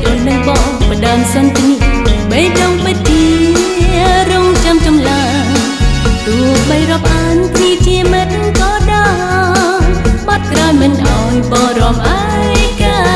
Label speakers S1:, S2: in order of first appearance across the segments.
S1: អូននឹងបងបដើមសន្តានាបេះដូងបេះទីរងចាំចំឡាទោះបីរាប់អានគ្នាជាមិត្តក៏ដោយបាត់ក្រោយមិនអោយបរំឯកា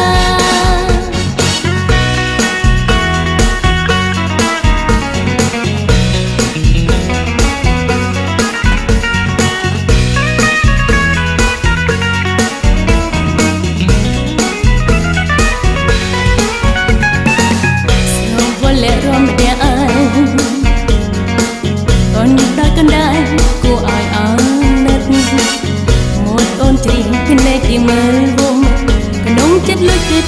S1: មើលវងក្នុងចិត្តលួចគិត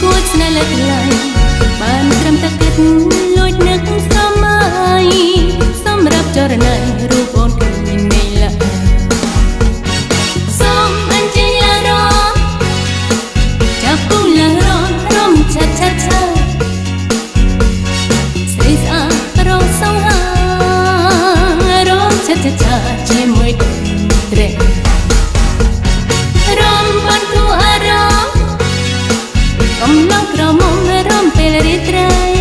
S1: គួចស្នេហ៍លើកឡើងបានត្រឹមតែគិតលួចនឹកសម័យសម្រាប់ចរណៃរូបអូនគឺមានละសូមអញ្ជើញឡើងរំចាប់គូឡើងរំឆាត់ឆាត់ឆាស្រីស្អាតរងសង្ហារំឆាត់ឆាត់ឆាជាមួយត្រេះកំឡុងក្រមុំរំពេលរីត្រៃ